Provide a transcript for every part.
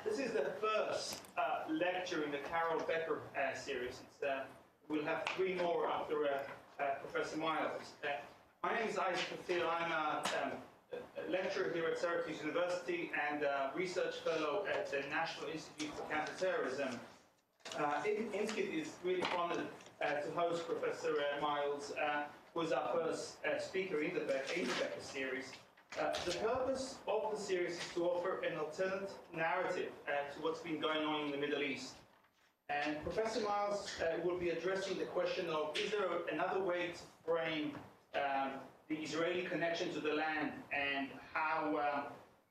This is the first lecture in the Carol Becker series. We'll have 3 more after Professor Miles. My name is Isaac Phil. I'm a lecturer here at Syracuse University and a research fellow at the National Institute for Counterterrorism. INSCIT is really honored to host Professor Miles, who is our first speaker in the Becker series. The purpose of the series is to offer an alternate narrative to what's been going on in the Middle East. And Professor Miles will be addressing the question of, is there another way to frame the Israeli connection to the land and how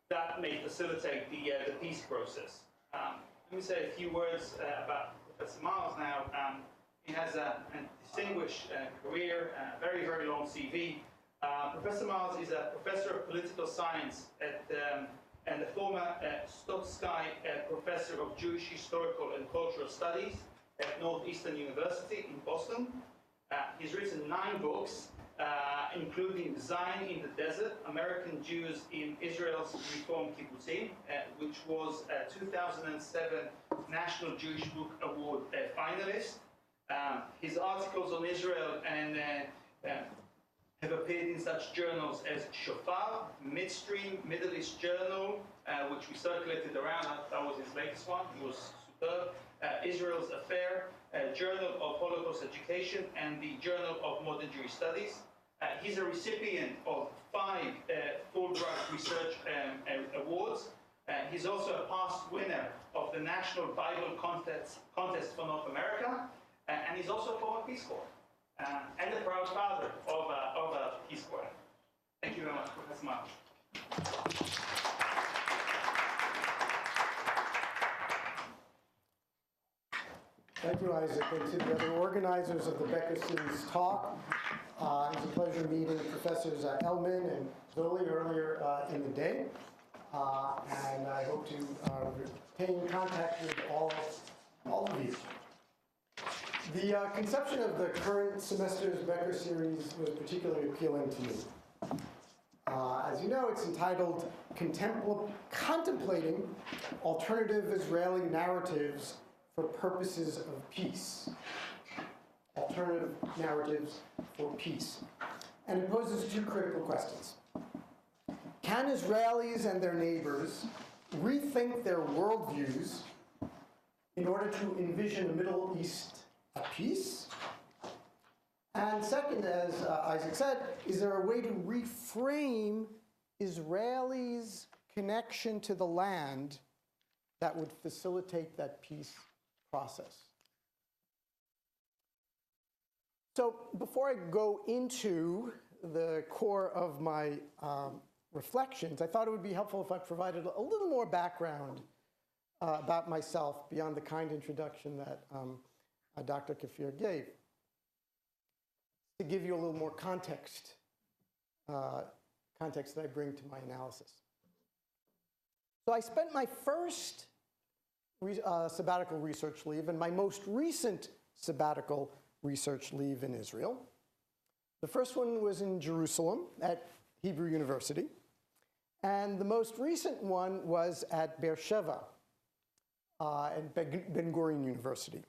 that may facilitate the peace process. Let me say a few words about Professor Miles now. He has a distinguished career, a very, very long CV. Professor Miles is a professor of political science and a former Stotsky professor of Jewish historical and cultural studies at Northeastern University in Boston. He's written 9 books, including Zion in the Desert, American Jews in Israel's Reform Kibbutzim, which was a 2007 National Jewish Book Award finalist. His articles on Israel and have appeared in such journals as Shofar, Midstream, Mideast Journal, which we circulated around. That was his latest one. It was superb. Israel's Affair, Journal of Holocaust Education, and the Journal of Modern Jewish Studies. He's a recipient of 5 Fulbright Research Awards. He's also a past winner of the National Bible Contest for North America, and he's also a former Peace Corps. And the proud father of a Peace Corps. Thank you very much, Professor Miles. Thank you, Isaac, and to the other organizers of the Becker Series talk. It was a pleasure meeting Professors Elman and Zoli earlier in the day, and I hope to retain contact with all of you. The conception of the current semester's Becker Series was particularly appealing to me. As you know, it's entitled Contemplating Alternative Israeli Narratives for Purposes of Peace. Alternative Narratives for Peace. And it poses 2 critical questions. Can Israelis and their neighbors rethink their worldviews in order to envision a Middle East at peace? And second, as Isaac said, is there a way to reframe Israelis' connection to the land that would facilitate that peace process? So before I go into the core of my reflections, I thought it would be helpful if I provided a little more background about myself beyond the kind introduction that Dr. Kafir gave, to give you a little more context that I bring to my analysis. So I spent my first sabbatical research leave and my most recent sabbatical research leave in Israel. The first one was in Jerusalem at Hebrew University, and the most recent one was at Beersheba at Ben Gurion University.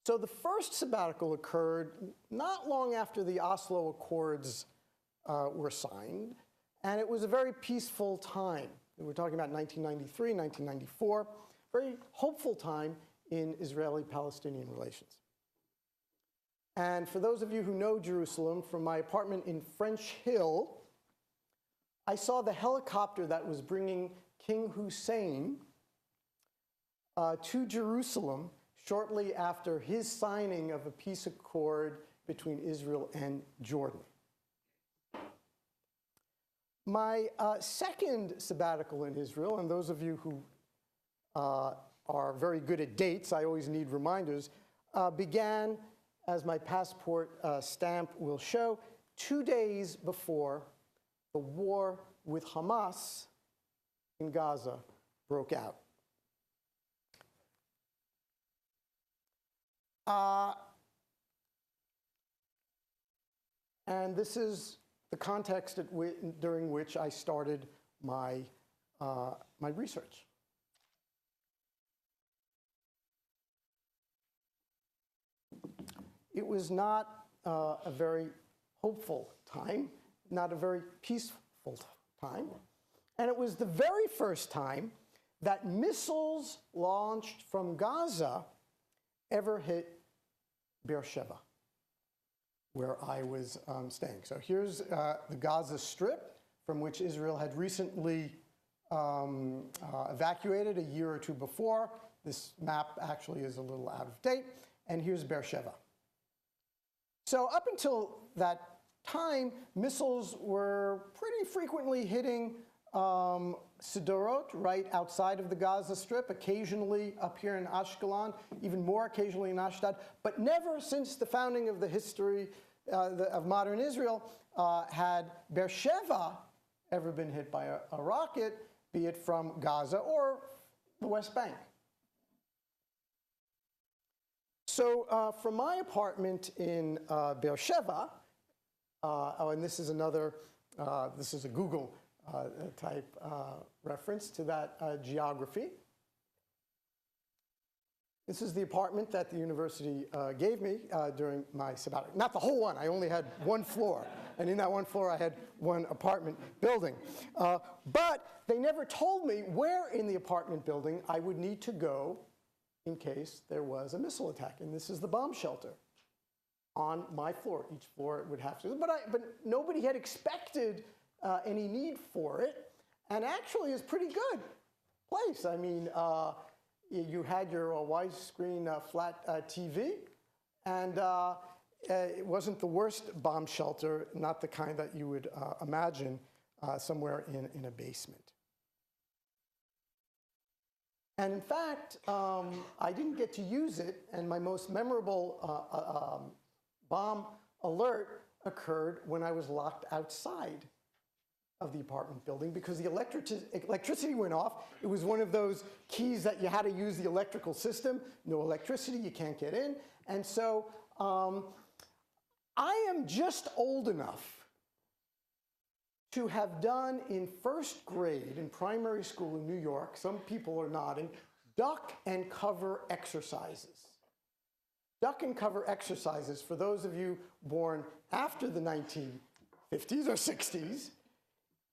So the first sabbatical occurred not long after the Oslo Accords were signed, and it was a very peaceful time. We're talking about 1993, 1994, very hopeful time in Israeli-Palestinian relations. And for those of you who know Jerusalem, from my apartment in French Hill, I saw the helicopter that was bringing King Hussein to Jerusalem shortly after his signing of a peace accord between Israel and Jordan. My second sabbatical in Israel, and those of you who are very good at dates, I always need reminders, began, as my passport stamp will show, 2 days before the war with Hamas in Gaza broke out. And this is the context during which I started my my research. It was not a very hopeful time, not a very peaceful time. And it was the very first time that missiles launched from Gaza ever hit Beersheba, where I was staying. So here's the Gaza Strip, from which Israel had recently evacuated a year or two before. This map actually is a little out of date. And here's Beersheba. So up until that time, missiles were pretty frequently hitting Sderot, right outside of the Gaza Strip, occasionally up here in Ashkelon, even more occasionally in Ashdod, but never since the founding of the history of modern Israel had Beersheba ever been hit by a rocket, be it from Gaza or the West Bank. So from my apartment in Beersheba, and this is another, this is a Google type reference to that geography. This is the apartment that the university gave me during my sabbatical. Not the whole one, I only had one floor. And in that one floor, I had one apartment building. But they never told me where in the apartment building I would need to go in case there was a missile attack. And this is the bomb shelter on my floor. Each floor would have to, but nobody had expected any need for it. And actually, it's a pretty good place. I mean, you had your widescreen flat TV, and it wasn't the worst bomb shelter, not the kind that you would imagine somewhere in a basement. And in fact, I didn't get to use it, and my most memorable bomb alert occurred when I was locked outside of the apartment building because the electricity went off. It was one of those keys that you had to use the electrical system. No electricity, you can't get in. And so I am just old enough to have done in first grade in primary school in New York, some people are nodding, duck and cover exercises. Duck and cover exercises, for those of you born after the 1950s or 60s,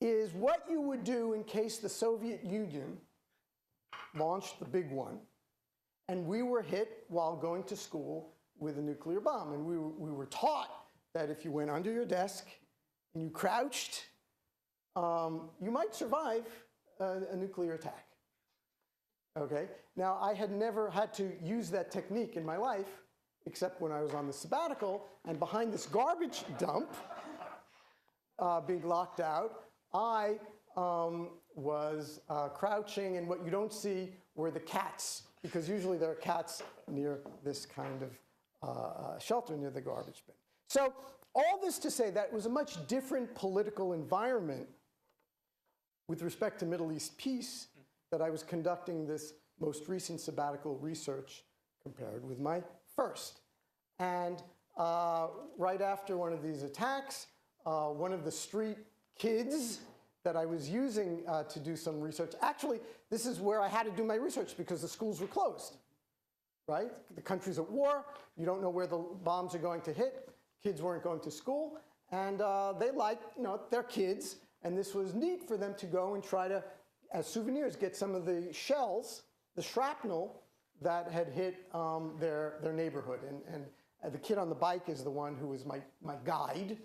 is what you would do in case the Soviet Union launched the big one, and we were hit while going to school with a nuclear bomb. And we were taught that if you went under your desk and you crouched, you might survive a nuclear attack. Okay? Now, I had never had to use that technique in my life, except when I was on the sabbatical, and behind this garbage dump, being locked out, I was crouching, and what you don't see were the cats, because usually there are cats near this kind of shelter, near the garbage bin. So all this to say that it was a much different political environment with respect to Middle East peace that I was conducting this most recent sabbatical research compared with my first. And right after one of these attacks, one of the street kids that I was using to do some research, actually, this is where I had to do my research because the schools were closed, right? The country's at war, you don't know where the bombs are going to hit, kids weren't going to school, and they liked, their kids, and this was neat for them to go and try to, as souvenirs, get some of the shells, the shrapnel that had hit their neighborhood. And the kid on the bike is the one who was my guide,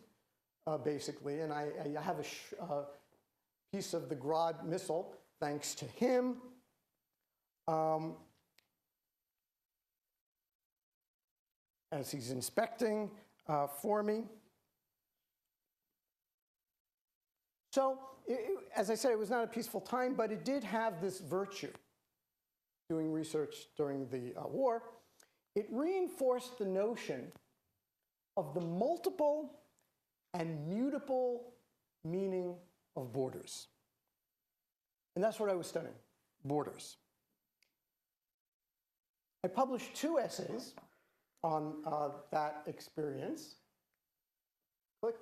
basically, and I have a piece of the Grad missile, thanks to him. As he's inspecting for me. So, as I said, it was not a peaceful time, but it did have this virtue, doing research during the war. It reinforced the notion of the multiple and mutable meaning of borders. And that's what I was studying, borders. I published 2 essays on that experience. Click.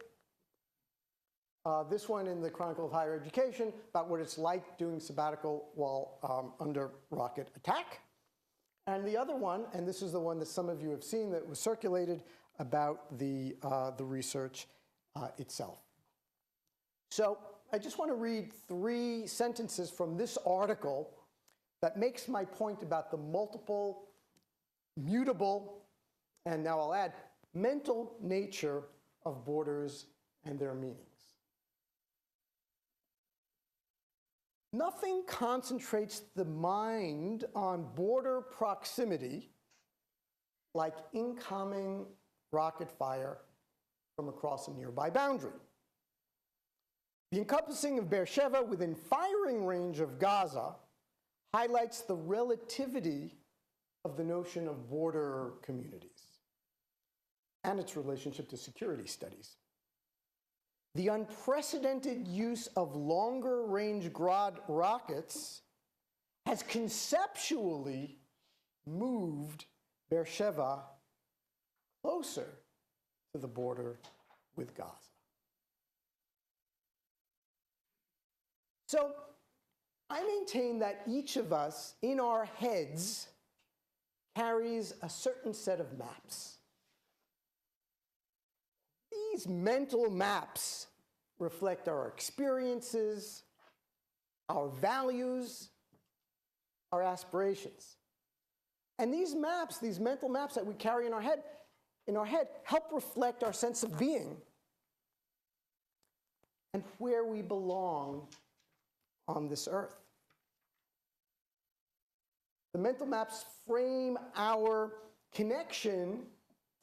This one in the Chronicle of Higher Education about what it's like doing sabbatical while under rocket attack. And the other one, and this is the one that some of you have seen that was circulated about the research itself. So I just want to read 3 sentences from this article that makes my point about the multiple, mutable, and now I'll add, mental nature of borders and their meanings. Nothing concentrates the mind on border proximity like incoming rocket fire from across a nearby boundary. The encompassing of Beersheba within firing range of Gaza highlights the relativity of the notion of border communities and its relationship to security studies. The unprecedented use of longer-range Grad rockets has conceptually moved Beersheba closer to the border with Gaza. So I maintain that each of us, in our heads, carries a certain set of maps. These mental maps reflect our experiences, our values, our aspirations. And these maps, these mental maps that we carry in our head, help reflect our sense of being and where we belong on this earth. The mental maps frame our connection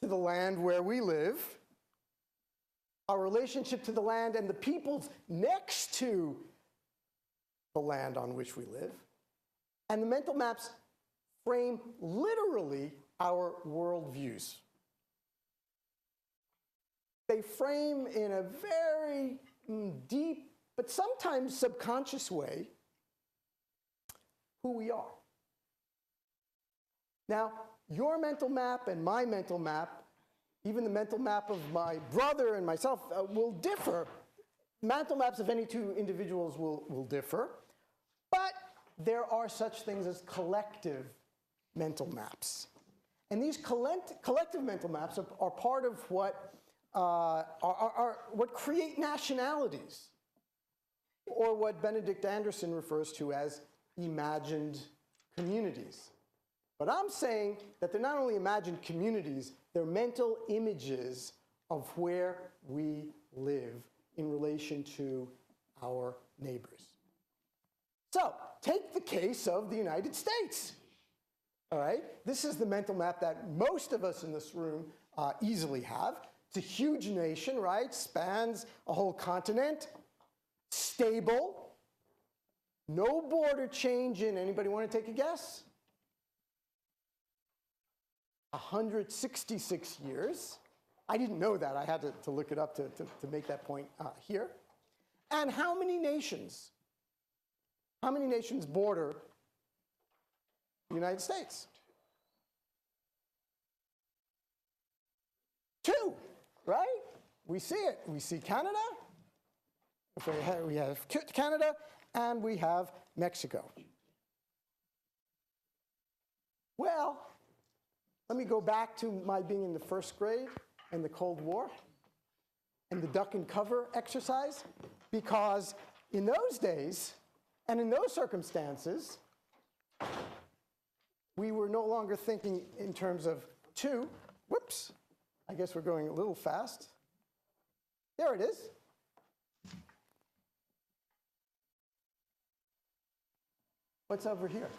to the land where we live, our relationship to the land and the peoples next to the land on which we live. And the mental maps frame literally our worldviews. They frame in a very deep, but sometimes subconscious way, who we are. Now, your mental map and my mental map, even the mental map of my brother and myself, will differ. Mental maps of any 2 individuals will differ, but there are such things as collective mental maps. And these collective mental maps are part of what create nationalities, or what Benedict Anderson refers to as imagined communities. But I'm saying that they're not only imagined communities, they're mental images of where we live in relation to our neighbors. So, take the case of the United States. All right? This is the mental map that most of us in this room easily have. It's a huge nation, right? Spans a whole continent. Stable. No border change in, anybody want to take a guess? 166 years. I didn't know that. I had to look it up to make that point here. And how many nations? How many nations border the United States? 2, right? We see it. We see Canada. We have Canada, and we have Mexico. Well, let me go back to my being in the 1st grade and the Cold War and the duck and cover exercise, because in those days and in those circumstances, we were no longer thinking in terms of 2. Whoops, I guess we're going a little fast. There it is. What's over here?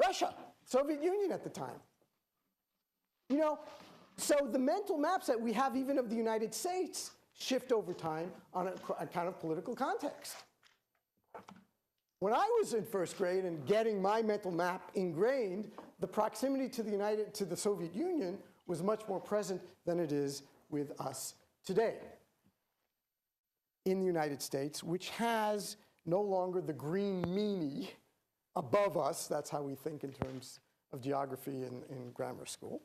Russia. Soviet Union at the time. You know, so the mental maps that we have even of the United States shift over time on a kind of political context. When I was in 1st grade and getting my mental map ingrained, the proximity to the Soviet Union was much more present than it is with us today. In the United States, which has no longer the green meanie above us. That's how we think in terms of geography in grammar school.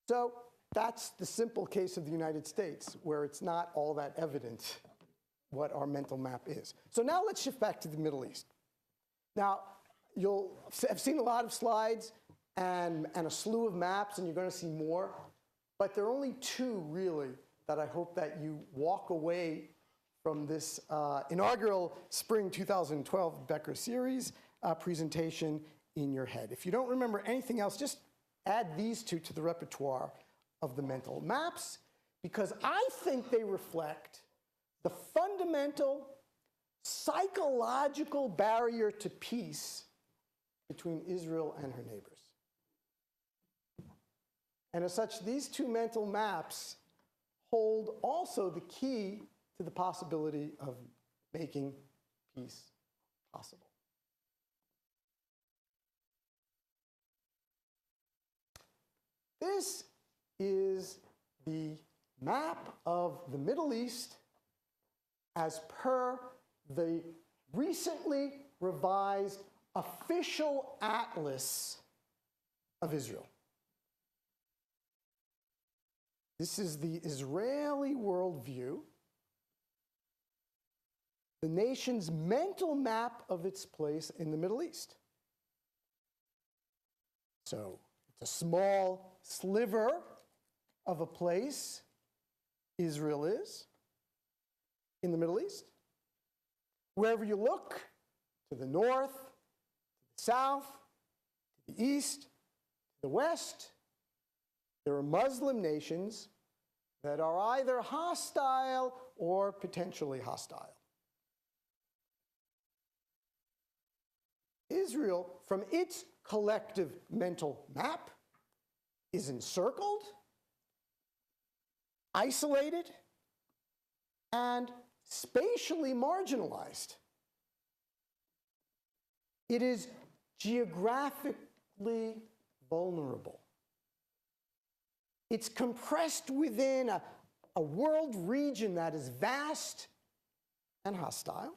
So that's the simple case of the United States, where it's not all that evident what our mental map is. So now let's shift back to the Middle East. Now, you'll have seen a lot of slides and a slew of maps, and you're going to see more. But there are only two, really, that I hope that you walk away from this inaugural Spring 2012 Becker Series presentation in your head. If you don't remember anything else, just add these two to the repertoire of the mental maps, because I think they reflect the fundamental psychological barrier to peace between Israel and her neighbors. And as such, these two mental maps hold also the key to the possibility of making peace possible. This is the map of the Middle East as per the recently revised official atlas of Israel. This is the Israeli worldview, the nation's mental map of its place in the Middle East. So it's a small sliver of a place Israel is in the Middle East. Wherever you look, to the north, to the south, to the east, to the west, there are Muslim nations that are either hostile or potentially hostile. Israel, from its collective mental map, is encircled, isolated, and spatially marginalized. It is geographically vulnerable. It's compressed within a world region that is vast and hostile.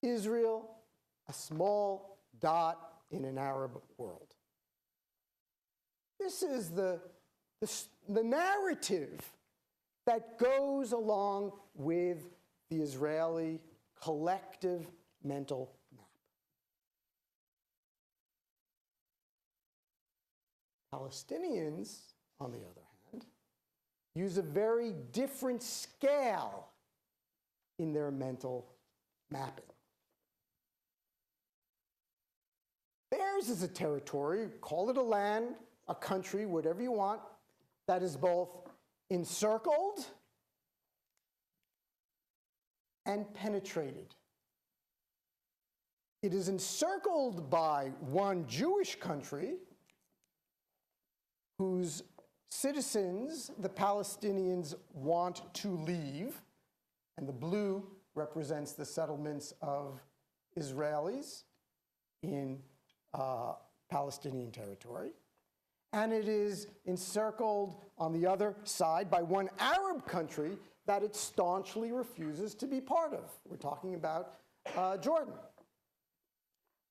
Israel, a small dot in an Arab world. This is the narrative that goes along with the Israeli collective mental map. Palestinians, on the other hand, use a very different scale in their mental mapping. Theirs is a territory, call it a land, a country, whatever you want, that is both encircled and penetrated. It is encircled by one Jewish country whose citizens the Palestinians want to leave, and the blue represents the settlements of Israelis in Palestinian territory. And it is encircled on the other side by one Arab country that it staunchly refuses to be part of. We're talking about Jordan.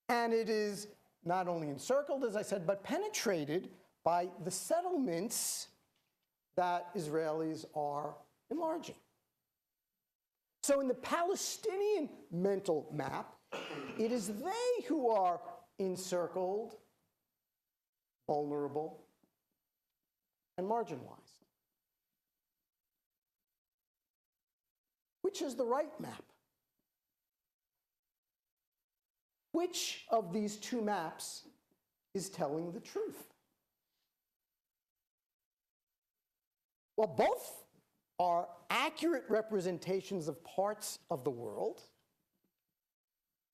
And it is not only encircled, as I said, but penetrated by the settlements that Israelis are enlarging. So in the Palestinian mental map, it is they who are encircled, vulnerable, and marginalized. Which is the right map? Which of these two maps is telling the truth? Well, both are accurate representations of parts of the world.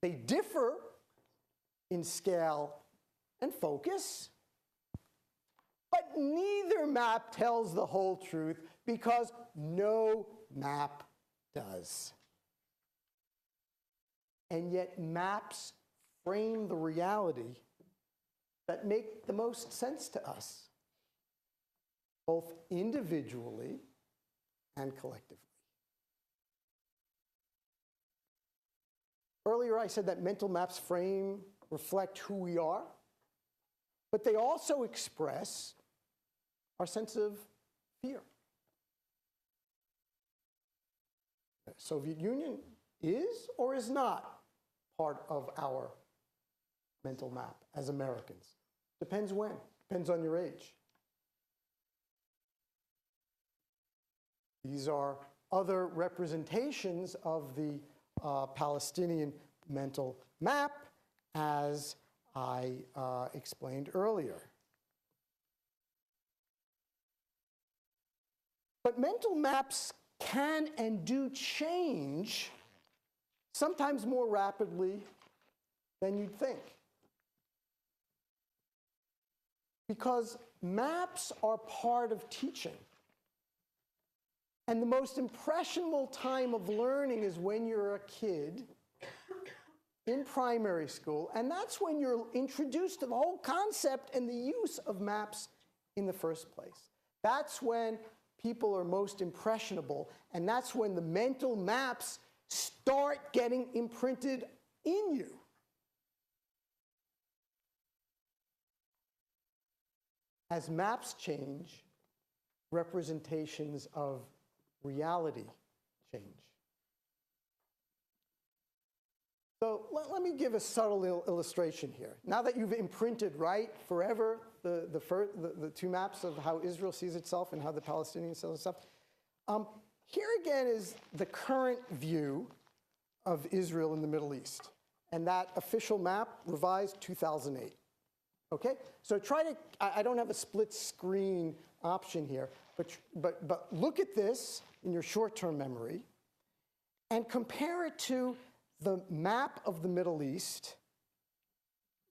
They differ in scale and focus, but neither map tells the whole truth because no map does. And yet maps frame the reality that make the most sense to us, both individually and collectively. Earlier I said that mental maps reflect who we are, but they also express our sense of fear. The Soviet Union is or is not part of our mental map as Americans. Depends when, depends on your age. These are other representations of the Palestinian mental map, as I explained earlier. But mental maps can and do change, sometimes more rapidly than you'd think. Because maps are part of teaching. And the most impressionable time of learning is when you're a kid in primary school, and that's when you're introduced to the whole concept and the use of maps in the first place. That's when people are most impressionable, and that's when the mental maps start getting imprinted in you. As maps change, representations of reality change. So let me give a subtle illustration here. Now that you've imprinted, right, forever the two maps of how Israel sees itself and how the Palestinians see itself, here again is the current view of Israel in the Middle East. And that official map, revised 2008. Okay? So try to, I don't have a split screen option here, but look at this in your short-term memory and compare it to the map of the Middle East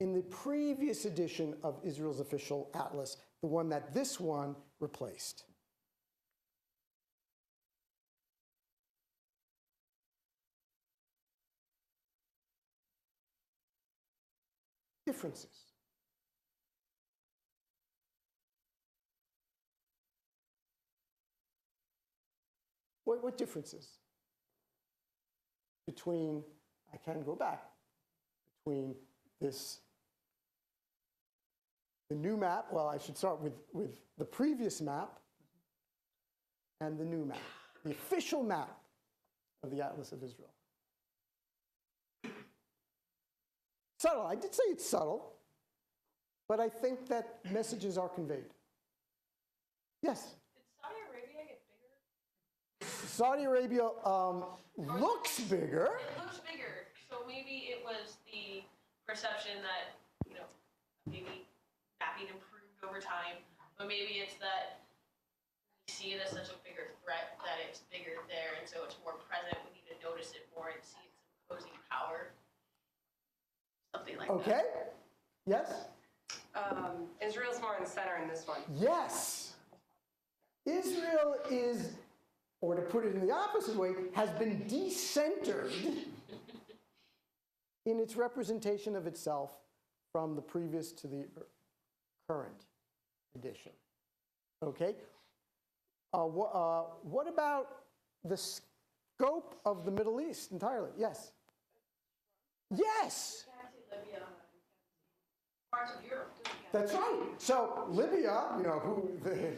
in the previous edition of Israel's official atlas, the one that this one replaced. Differences. What differences between, I can go back, between this, the new map, well, I should start with the previous map and the new map, the official map of the Atlas of Israel. Subtle, I did say it's subtle, but I think that messages are conveyed. Yes? Saudi Arabia looks bigger. It looks bigger, so maybe it was the perception that, you know, maybe mapping improved over time, but maybe it's that we see it as such a bigger threat that it's bigger there, and so it's more present. We need to notice it more and see its imposing power. Something like that. Okay. Yes? Israel's more in the center in this one. Yes. Israel is, or to put it in the opposite way, has been decentered in its representation of itself from the previous to the current edition. Okay? What about the scope of the Middle East entirely? Yes? Yes! Parts of Europe. That's right. So Libya, you know,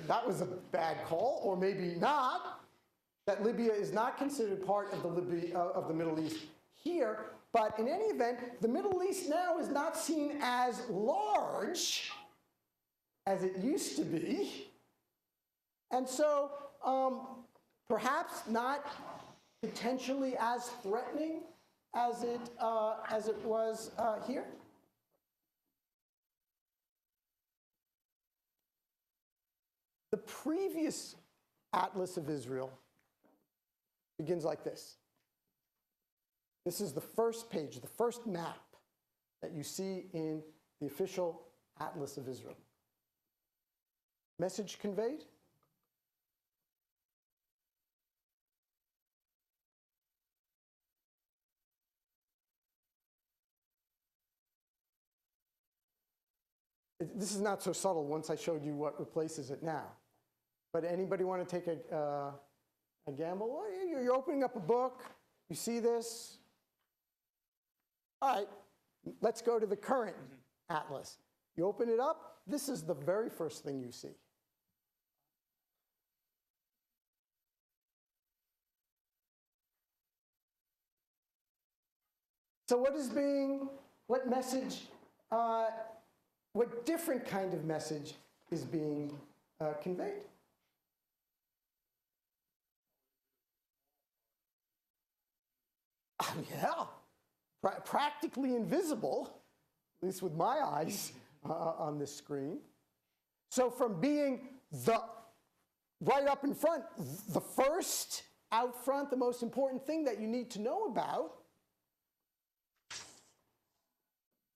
that was a bad call, or maybe not. That Libya is not considered part of the Middle East here, but in any event, the Middle East now is not seen as large as it used to be, and so perhaps not potentially as threatening as it was here. The previous Atlas of Israel begins like this. This is the first page, the first map that you see in the official Atlas of Israel. Message conveyed? This is not so subtle once I showed you what replaces it now. But anybody want to take a gamble? Well, you're opening up a book. You see this. All right, let's go to the current atlas. You open it up. This is the very first thing you see. So what message, what different kind of message is being conveyed? Yeah, practically invisible, at least with my eyes on this screen. So from being right up in front, the first out front, the most important thing that you need to know about,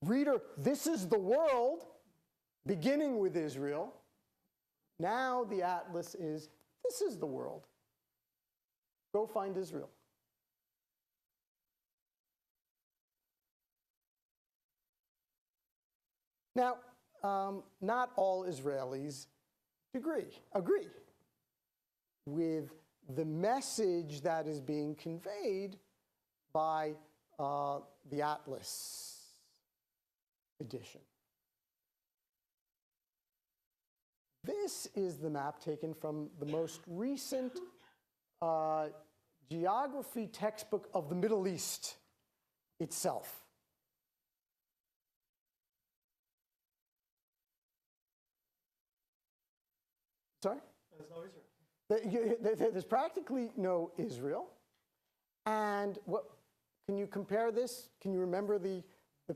reader, this is the world, beginning with Israel. Now the atlas is, this is the world. Go find Israel. Now, not all Israelis agree with the message that is being conveyed by the Atlas edition. This is the map taken from the most recent geography textbook of the Middle East itself. Sorry? There's no Israel. There's practically no Israel. And what, can you compare this? Can you remember the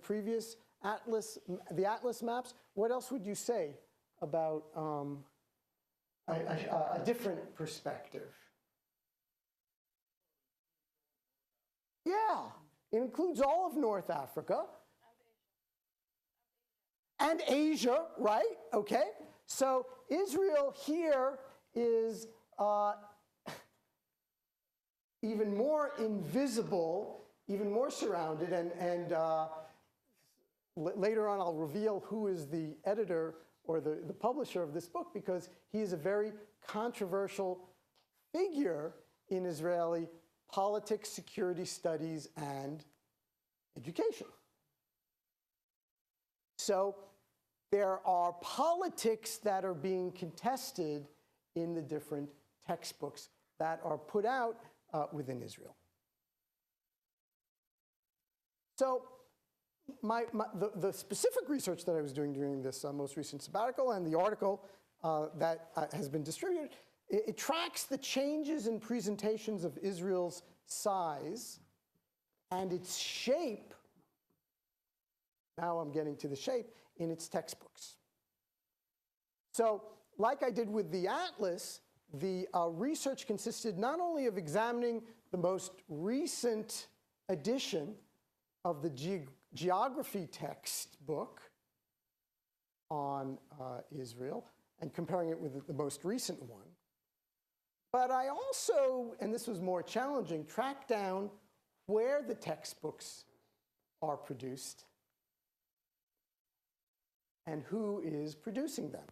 previous Atlas, the Atlas maps? What else would you say about a different perspective? Yeah, it includes all of North Africa. And Asia, right? Okay. So Israel here is even more invisible, even more surrounded, and later on I'll reveal who is the editor or the publisher of this book, because he is a very controversial figure in Israeli politics, security studies, and education. So there are politics that are being contested in the different textbooks that are put out within Israel. So the specific research that I was doing during this most recent sabbatical and the article that has been distributed, it tracks the changes in presentations of Israel's size and its shape. Now I'm getting to the shape in its textbooks. So, like I did with the Atlas, the research consisted not only of examining the most recent edition of the geography textbook on Israel and comparing it with the most recent one, but I also, and this was more challenging, tracked down where the textbooks are produced and who is producing them.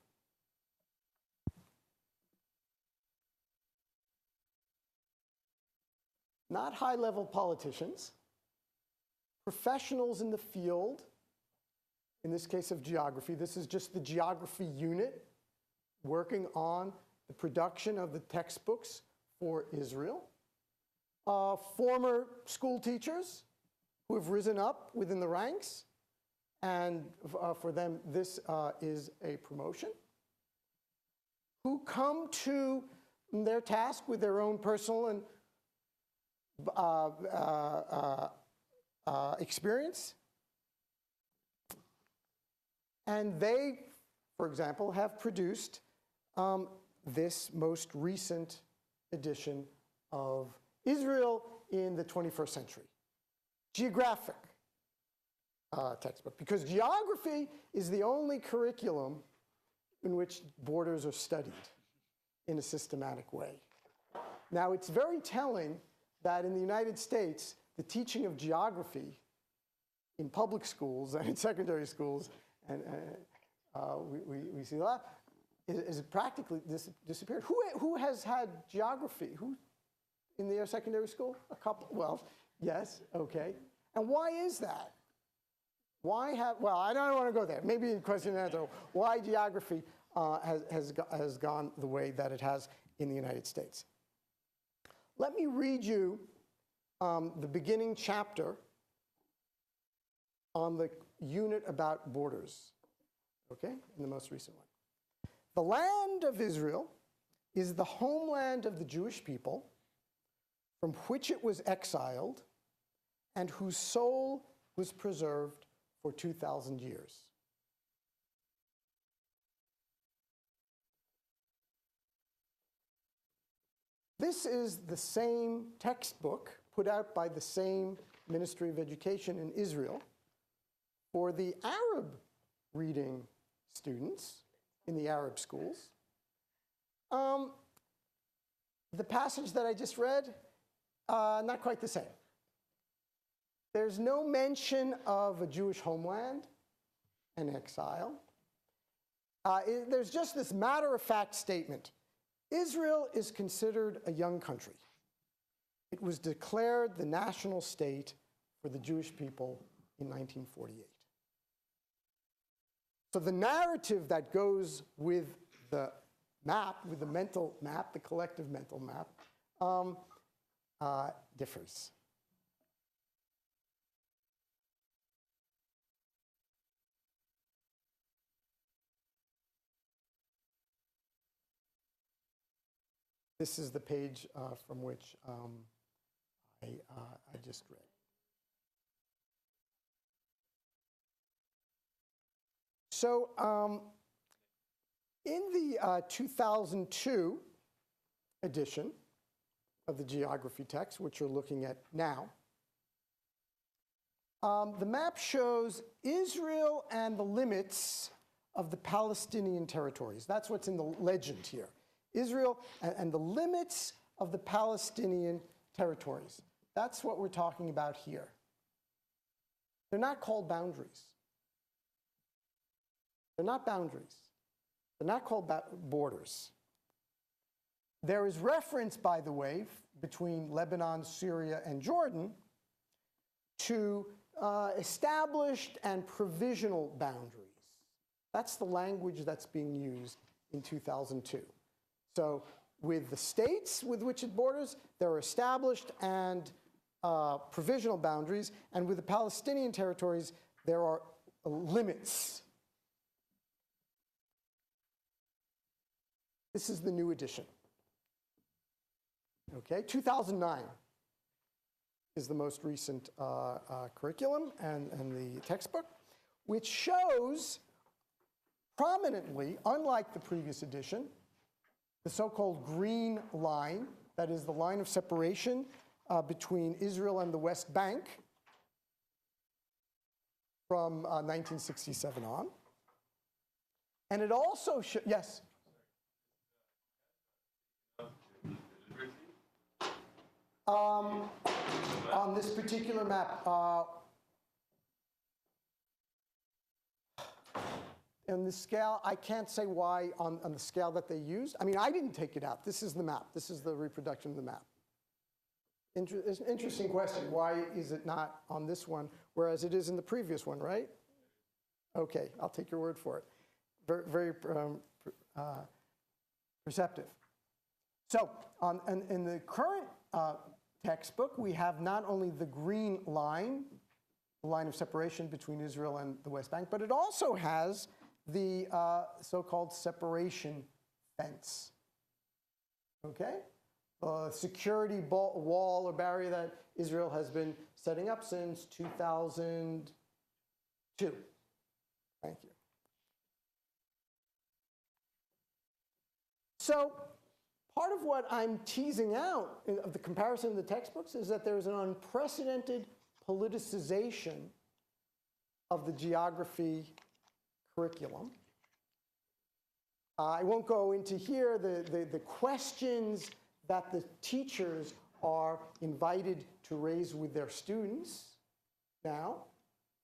Not high-level politicians, professionals in the field, in this case of geography. This is just the geography unit working on the production of the textbooks for Israel. Former school teachers who have risen up within the ranks, and for them this is a promotion, who come to their task with their own personal and experience. And they, for example, have produced this most recent edition of Israel in the 21st century. Geographic textbook, because geography is the only curriculum in which borders are studied in a systematic way. Now, it's very telling that in the United States, the teaching of geography in public schools and in secondary schools, and we see that, is practically disappeared. Who has had geography? Who in their secondary school? A couple, well, yes, okay. And why is that? Why have, well, I don't want to go there. Maybe in question and answer, why geography has gone the way that it has in the United States. Let me read you the beginning chapter on the unit about borders, okay, in the most recent one. The land of Israel is the homeland of the Jewish people from which it was exiled and whose soul was preserved for 2,000 years. This is the same textbook put out by the same Ministry of Education in Israel for the Arab reading students in the Arab schools. The passage that I just read, not quite the same. There's no mention of a Jewish homeland and exile. There's just this matter-of-fact statement. Israel is considered a young country. It was declared the national state for the Jewish people in 1948. So the narrative that goes with the map, with the mental map, the collective mental map, differs. This is the page from which I just read. So in the 2002 edition of the geography text, which you're looking at now, the map shows Israel and the limits of the Palestinian territories. That's what's in the legend here. Israel and the limits of the Palestinian territories. That's what we're talking about here. They're not called boundaries. They're not boundaries. They're not called borders. There is reference, by the way, between Lebanon, Syria, and Jordan to established and provisional boundaries. That's the language that's being used in 2002. So with the states with which it borders, there are established and provisional boundaries, and with the Palestinian territories, there are limits. This is the new edition. Okay, 2009 is the most recent curriculum and the textbook, which shows prominently, unlike the previous edition, the so-called green line, that is the line of separation between Israel and the West Bank from 1967 on. And it also shows, yes? On this particular map, in the scale, I can't say why on the scale that they used. I mean, I didn't take it out. This is the map. This is the reproduction of the map. It's an interesting question. Why is it not on this one, whereas it is in the previous one, right? Okay, I'll take your word for it. Very, very perceptive. So in the current textbook, we have not only the green line, the line of separation between Israel and the West Bank, but it also has the so-called separation fence. Okay? Security wall or barrier that Israel has been setting up since 2002. Thank you. So part of what I'm teasing out of the comparison of the textbooks is that there's an unprecedented politicization of the geography curriculum. I won't go into here the questions that the teachers are invited to raise with their students now,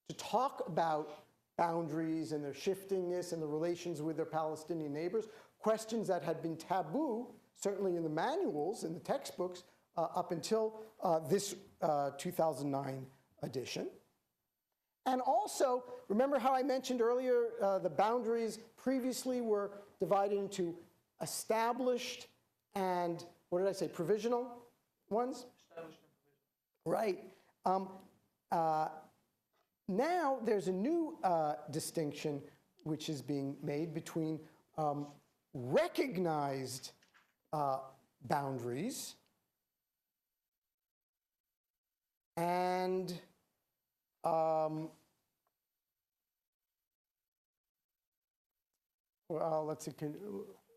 to talk about boundaries and their shiftingness and the relations with their Palestinian neighbors, questions that had been taboo, certainly in the manuals, in the textbooks, up until this 2009 edition. And also, remember how I mentioned earlier the boundaries previously were divided into established and, what did I say, provisional ones? Established and provisional. Right. now there's a new distinction which is being made between recognized boundaries and well, let's see,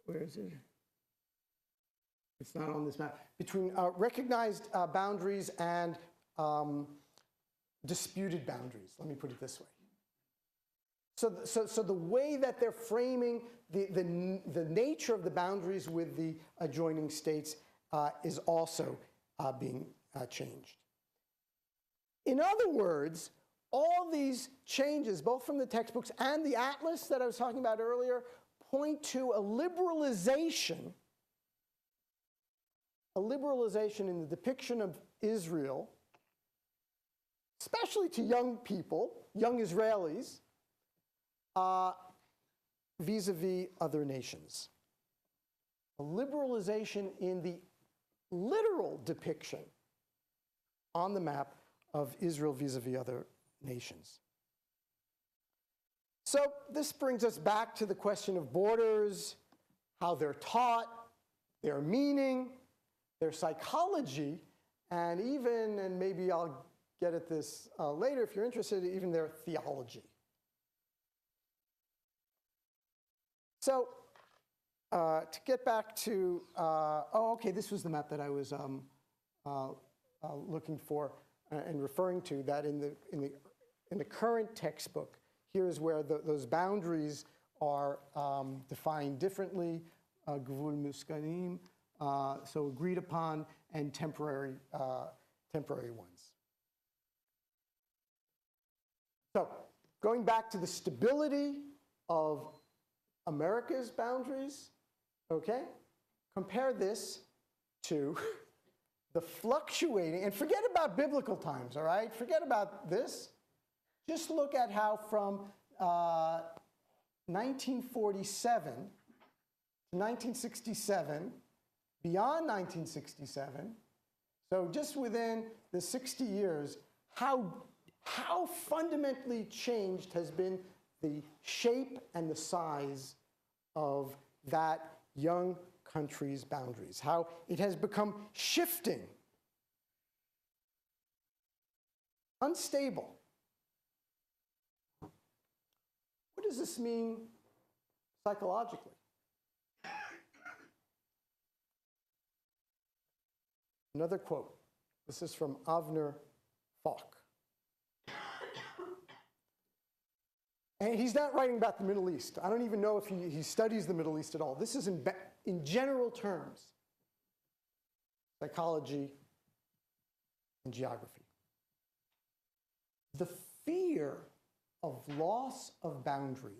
where is it? It's not on this map. Between recognized boundaries and disputed boundaries, let me put it this way. So the way that they're framing the nature of the boundaries with the adjoining states is also being changed. In other words, all these changes, both from the textbooks and the atlas that I was talking about earlier, point to a liberalization in the depiction of Israel, especially to young people, young Israelis, vis-a-vis other nations. A liberalization in the literal depiction on the map of Israel vis-a-vis other nations. So this brings us back to the question of borders, how they're taught, their meaning, their psychology, and even, and maybe I'll get at this later if you're interested, even their theology. So to get back to, okay, this was the map that I was looking for and referring to, that in the current textbook, here's where those boundaries are defined differently, gvul muskanim, so agreed upon, and temporary ones. So going back to the stability of America's boundaries, okay? Compare this to the fluctuating, and forget about biblical times, all right? Forget about this. Just look at how from 1947 to 1967, beyond 1967, so just within the 60 years, how fundamentally changed has been the shape and the size of that young country's boundaries, how it has become shifting, unstable. What does this mean psychologically? Another quote. This is from Avner Falk. And he's not writing about the Middle East. I don't even know if he studies the Middle East at all. This is in general terms, psychology and geography. The fear of loss of boundaries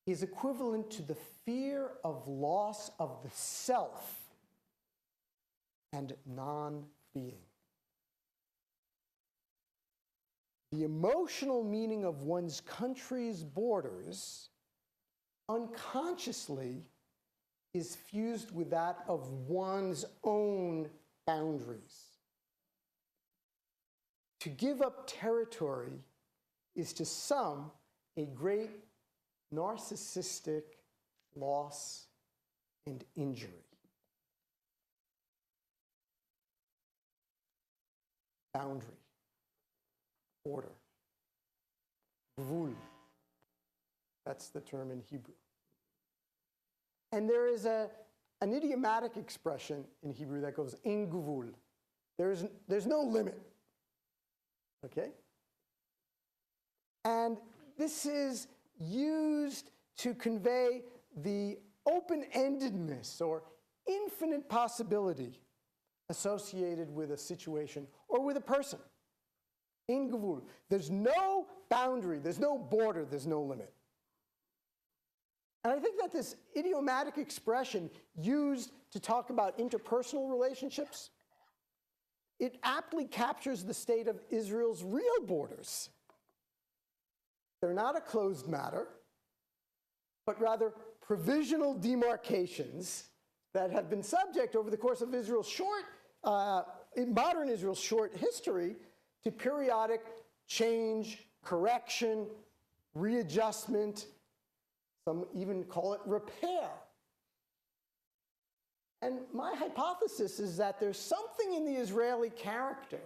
is equivalent to the fear of loss of the self and non-being. The emotional meaning of one's country's borders unconsciously is fused with that of one's own boundaries. To give up territory is to some a great narcissistic loss and injury. Boundary. Border. Gvul. That's the term in Hebrew. And there is an idiomatic expression in Hebrew that goes in gvul. There's no limit. Okay? And this is used to convey the open-endedness or infinite possibility associated with a situation or with a person. In gvul. There's no boundary, there's no border, there's no limit. And I think that this idiomatic expression used to talk about interpersonal relationships, it aptly captures the state of Israel's real borders. They're not a closed matter, but rather provisional demarcations that have been subject over the course of Israel's modern Israel's short history, to periodic change, correction, readjustment, some even call it repair. And my hypothesis is that there's something in the Israeli character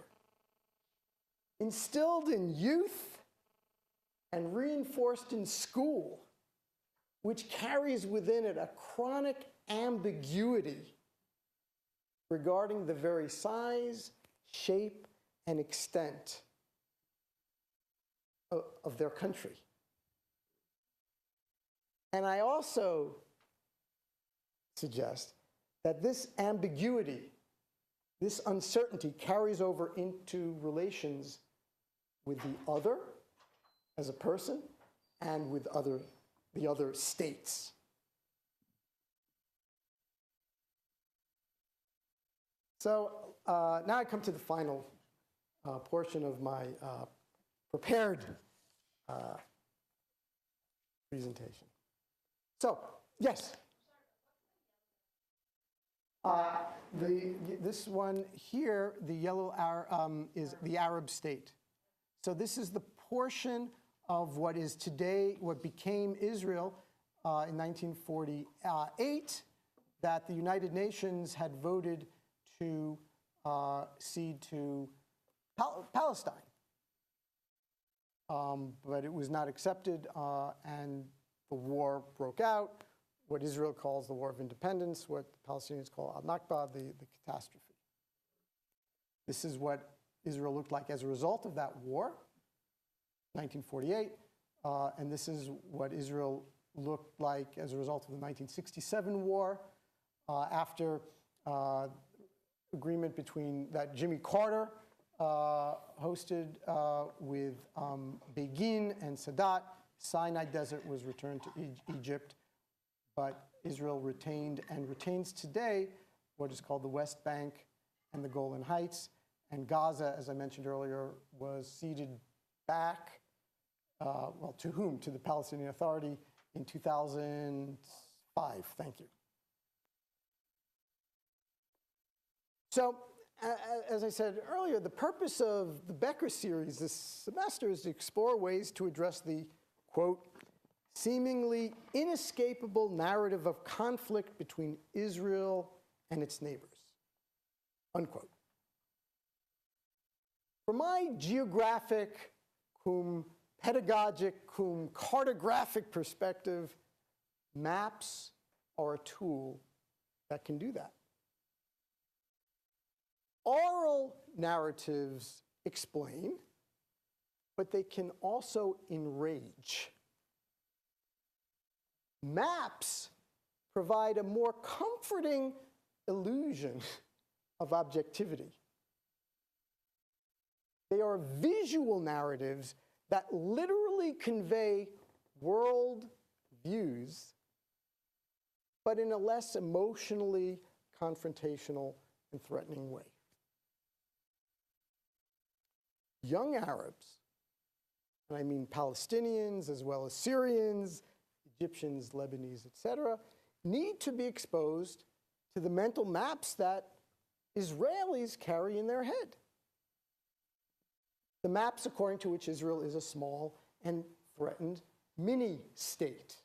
instilled in youth and reinforced in school, which carries within it a chronic ambiguity regarding the very size, shape, and extent of their country. And I also suggest that this ambiguity, this uncertainty carries over into relations with the other as a person and with the other states. So now I come to the final portion of my prepared presentation. So, yes? This one here, the yellow is the Arab state. So this is the portion of what is today, what became Israel in 1948, that the United Nations had voted to cede to Palestine. But it was not accepted, and the war broke out, what Israel calls the War of Independence, what the Palestinians call al-Nakba, the catastrophe. This is what Israel looked like as a result of that war, 1948, and this is what Israel looked like as a result of the 1967 war, after agreement between that Jimmy Carter hosted with Begin and Sadat. Sinai Desert was returned to Egypt, but Israel retained and retains today what is called the West Bank and the Golan Heights, and Gaza, as I mentioned earlier, was ceded back, well, to whom? To the Palestinian Authority in 2005. Thank you. So, as I said earlier, the purpose of the Becker series this semester is to explore ways to address the, quote, seemingly inescapable narrative of conflict between Israel and its neighbors, unquote. From my geographic, cum pedagogic, cum cartographic perspective, maps are a tool that can do that. Oral narratives explain, but they can also enrage. Maps provide a more comforting illusion of objectivity. They are visual narratives that literally convey world views, but in a less emotionally confrontational and threatening way. Young Arabs, and I mean Palestinians as well as Syrians, Egyptians, Lebanese, etc., need to be exposed to the mental maps that Israelis carry in their head. The maps according to which Israel is a small and threatened mini-state,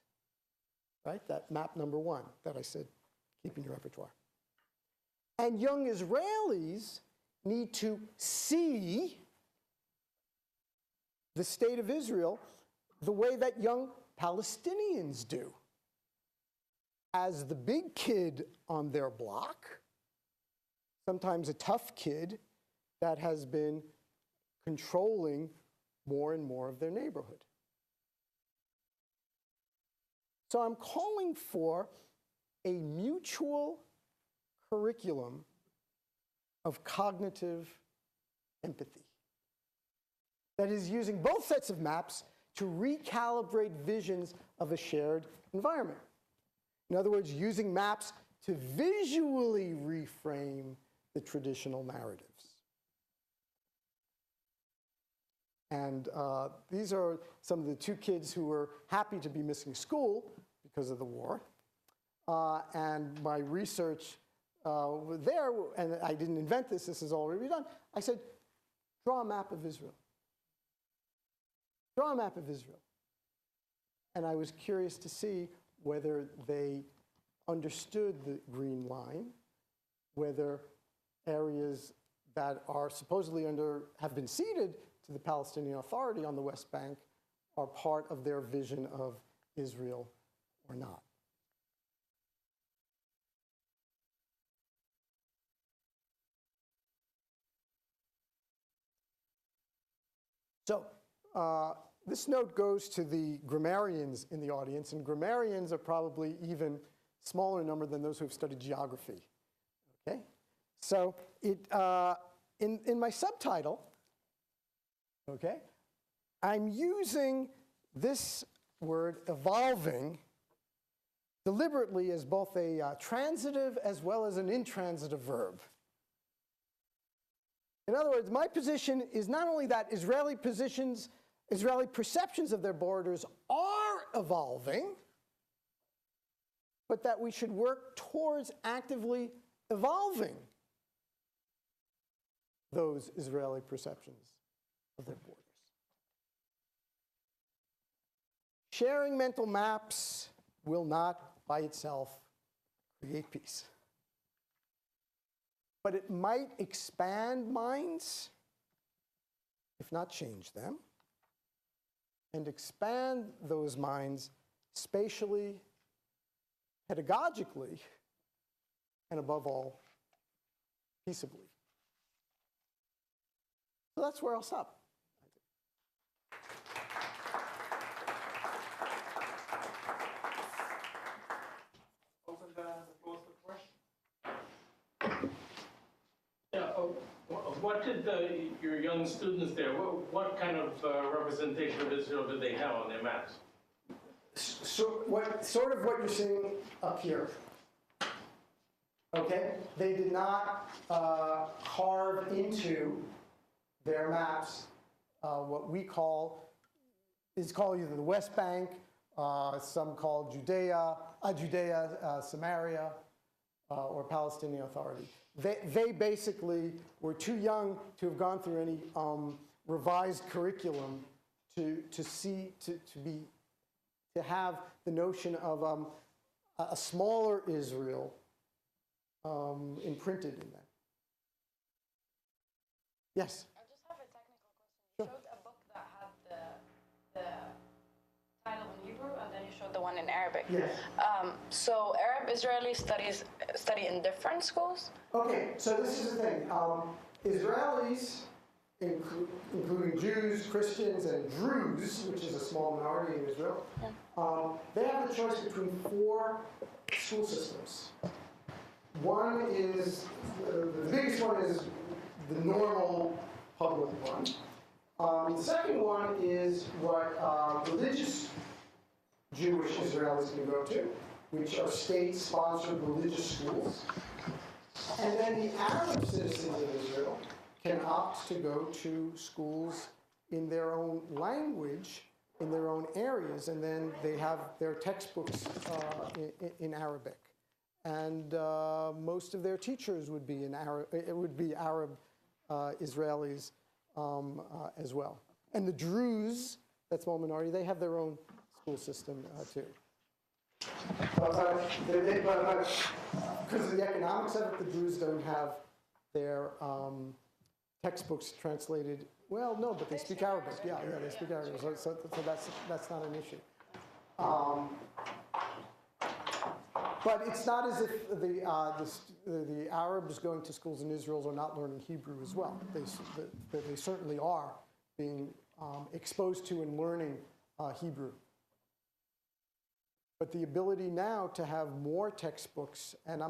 right? That map number one that I said, keep in your repertoire. And young Israelis need to see the state of Israel the way that young Palestinians do, as the big kid on their block, sometimes a tough kid that has been controlling more and more of their neighborhood. So I'm calling for a mutual curriculum of cognitive empathy that is using both sets of maps to recalibrate visions of a shared environment. In other words, using maps to visually reframe the traditional narratives. And these are some of the two kids who were happy to be missing school because of the war. And my research there, and I didn't invent this, this is already done, I said, draw a map of Israel. Draw a map of Israel. And I was curious to see whether they understood the green line, whether areas that are supposedly have been ceded to the Palestinian Authority on the West Bank are part of their vision of Israel or not. So this note goes to the grammarians in the audience, and grammarians are probably even smaller number than those who have studied geography. Okay, so in my subtitle, okay, I'm using this word evolving deliberately as both a transitive as well as an intransitive verb. In other words, my position is not only that Israeli perceptions of their borders are evolving, but that we should work towards actively evolving those Israeli perceptions of their borders. Sharing mental maps will not by itself create peace. But it might expand minds, if not change them, and expand those minds spatially, pedagogically, and above all, peaceably. So that's where I'll stop. Open the floor for questions. Yeah, what did your young students there, what kind of representation of Israel did they have on their maps? So sort of what you're seeing up here. Okay? They did not carve into their maps what we call, is called either the West Bank, some call Judea, Samaria, or Palestinian Authority. They basically were too young to have gone through any revised curriculum to have the notion of a smaller Israel imprinted in them. Yes? I just have a technical question. You showed a book that had the title in Hebrew, and then you showed the one in Arabic. Yes. So Arab-Israeli study in different schools? Okay, so this is the thing. Israelis, including Jews, Christians, and Druze, which is a small minority in Israel, they have the choice between 4 school systems. One is, the biggest one is the normal public one. The second one is what religious Jewish Israelis can go to, which are state-sponsored religious schools. And then the Arab citizens of Israel can opt to go to schools in their own language, in their own areas, and then they have their textbooks in Arabic. And most of their teachers would be Arab Israelis as well. And the Druze, that small minority, they have their own school system too. Because of the economics of it, the Druze don't have their textbooks translated. Well, no, but they speak Arabic. Yeah, they speak Arabic. So that's not an issue. But it's not as if the Arabs going to schools in Israel are not learning Hebrew as well. They certainly are being exposed to and learning Hebrew. But the ability now to have more textbooks, and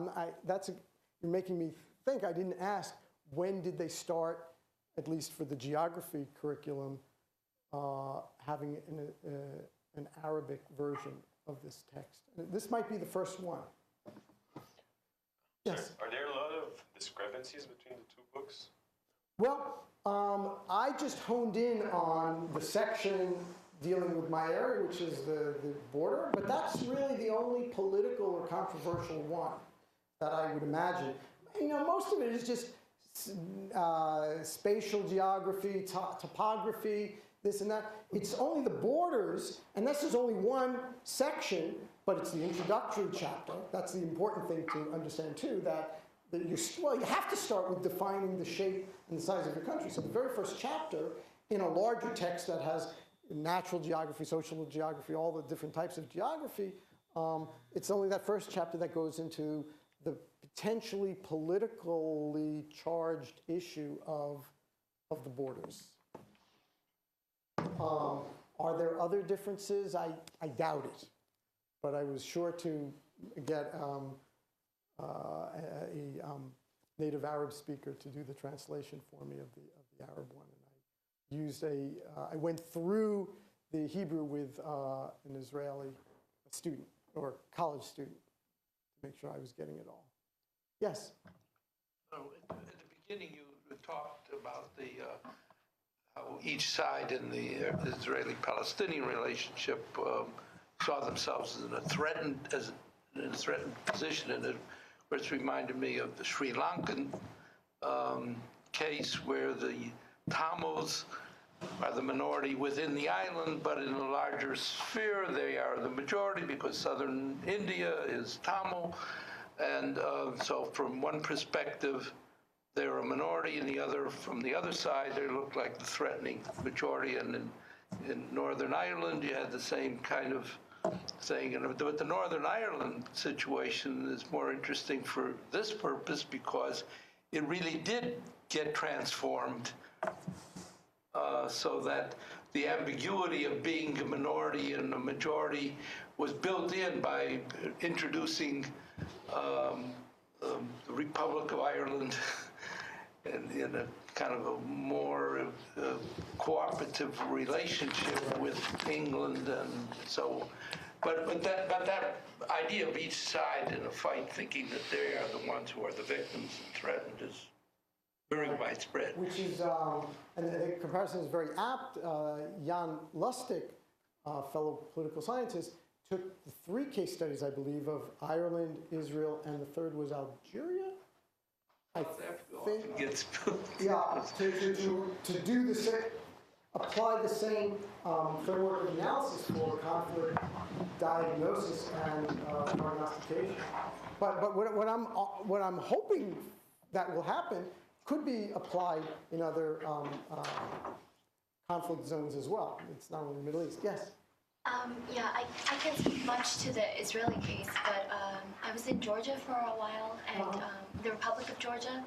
you're making me think, I didn't ask, when did they start, at least for the geography curriculum, having an Arabic version of this text? This might be the first one. Yes? Are there a lot of discrepancies between the 2 books? Well, I just honed in on the section dealing with my area, which is the border, but that's really the only political or controversial one that I would imagine. You know, most of it is just spatial geography, topography, this and that. It's only the borders, and this is only one section, but it's the introductory chapter. That's the important thing to understand too, that you have to start with defining the shape and the size of your country. So the very first chapter in a larger text that has natural geography, social geography, all the different types of geography, it's only that first chapter that goes into the potentially politically charged issue of the borders. Are there other differences? I doubt it, but I was sure to get a native Arab speaker to do the translation for me of the Arab one, and I used I went through the Hebrew with an Israeli student or college student to make sure I was getting it all. Yes. At the beginning, you talked about how each side in the Israeli-Palestinian relationship saw themselves in a threatened position, and it first reminded me of the Sri Lankan case where the Tamils are the minority within the island, but in a larger sphere, they are the majority because southern India is Tamil. And so from one perspective, they're a minority, and from the other side, they look like the threatening majority. And in Northern Ireland, you had the same kind of thing. But the Northern Ireland situation is more interesting for this purpose because it really did get transformed so that the ambiguity of being a minority and a majority was built in by introducing the Republic of Ireland in a kind of a more cooperative relationship with England, and so. But that idea of each side in a fight thinking that they are the ones who are the victims and threatened is very widespread. Which is, and the comparison is very apt. Jan Lustig, fellow political scientist, took the 3 case studies, I believe, of Ireland, Israel, and the third was Algeria. I think. Yeah, to do the same, apply the same framework of analysis for conflict diagnosis and prognostication. But what I'm hoping that will happen could be applied in other conflict zones as well. It's not only the Middle East. Yes. Yeah, I can't speak much to the Israeli case, but I was in Georgia for a while, and the Republic of Georgia.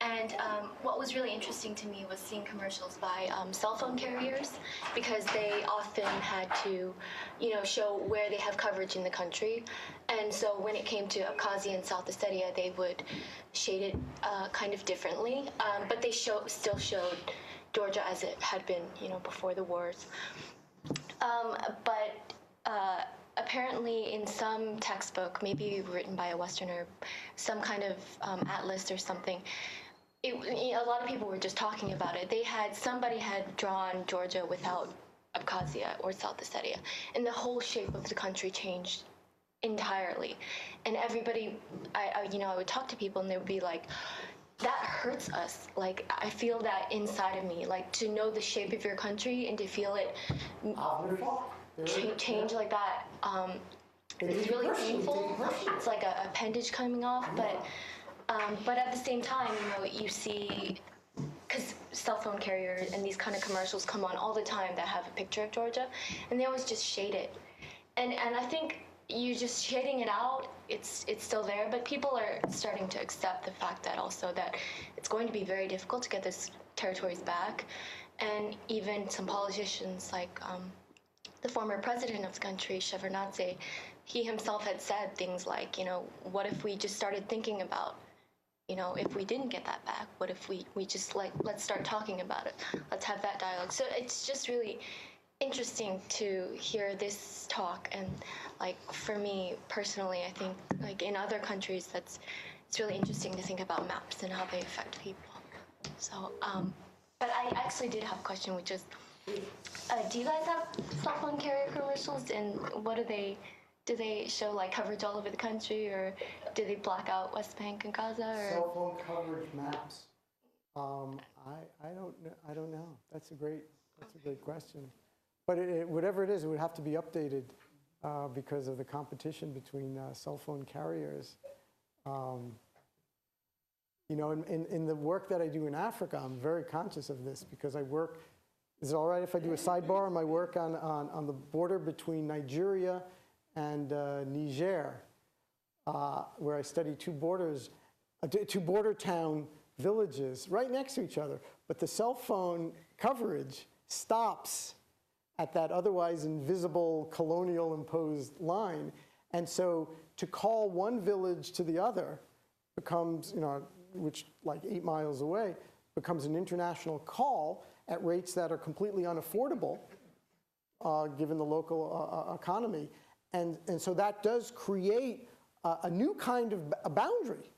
And what was really interesting to me was seeing commercials by cell phone carriers, because they often had to, show where they have coverage in the country. And so when it came to Abkhazia and South Ossetia, they would shade it kind of differently, but they still showed Georgia as it had been, before the wars. But apparently in some textbook, maybe written by a Westerner, some kind of atlas or something, a lot of people were just talking about it. Somebody had drawn Georgia without Abkhazia or South Ossetia, and the whole shape of the country changed entirely. And everybody, I would talk to people and they would be like, that hurts us. Like, I feel that inside of me, like to know the shape of your country and to feel it change like that. It's really painful. It's like a appendage coming off, but at the same time, you see, because cell phone carriers and these kind of commercials come on all the time that have a picture of Georgia, and they always just shade it. And I think you just shading it out, it's still there, but people are starting to accept the fact that also that it's going to be very difficult to get these territories back. And even some politicians like the former president of the country, Shofar, he himself had said things like, what if we just started thinking about, if we didn't get that back, what if we just let's start talking about it. Let's have that dialogue. So it's just really interesting to hear this talk, and for me personally, I think in other countries it's really interesting to think about maps and how they affect people. So but I actually did have a question, which is do you guys have cell phone carrier commercials, and what do they show coverage all over the country, or do they black out West Bank and Gaza? Or? Cell phone coverage maps. I don't know. That's a great question. But whatever it is, it would have to be updated because of the competition between cell phone carriers. You know, in the work that I do in Africa, I'm very conscious of this because I work. Is it all right if I do a sidebar on my work on the border between Nigeria and Niger, where I study two border town villages right next to each other, but the cell phone coverage stops at that otherwise invisible colonial imposed line. And so to call one village to the other becomes, you know, which like 8 miles away, becomes an international call at rates that are completely unaffordable given the local economy. And so that does create a new kind of a boundary.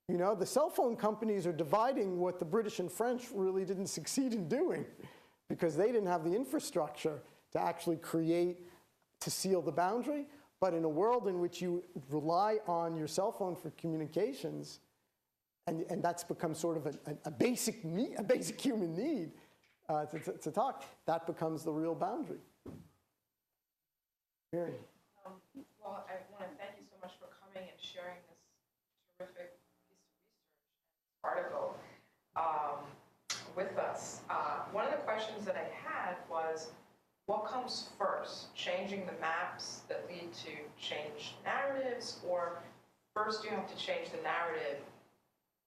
You know, the cell phone companies are dividing what the British and French really didn't succeed in doing because they didn't have the infrastructure to actually to seal the boundary. But in a world in which you rely on your cell phone for communications, and that's become sort of a basic human need to talk, that becomes the real boundary. Mary. Well, I want to thank you so much for coming and sharing this terrific piece of research article with us. One of the questions that I had was, what comes first? Changing the maps that lead to changed narratives, or first you have to change the narrative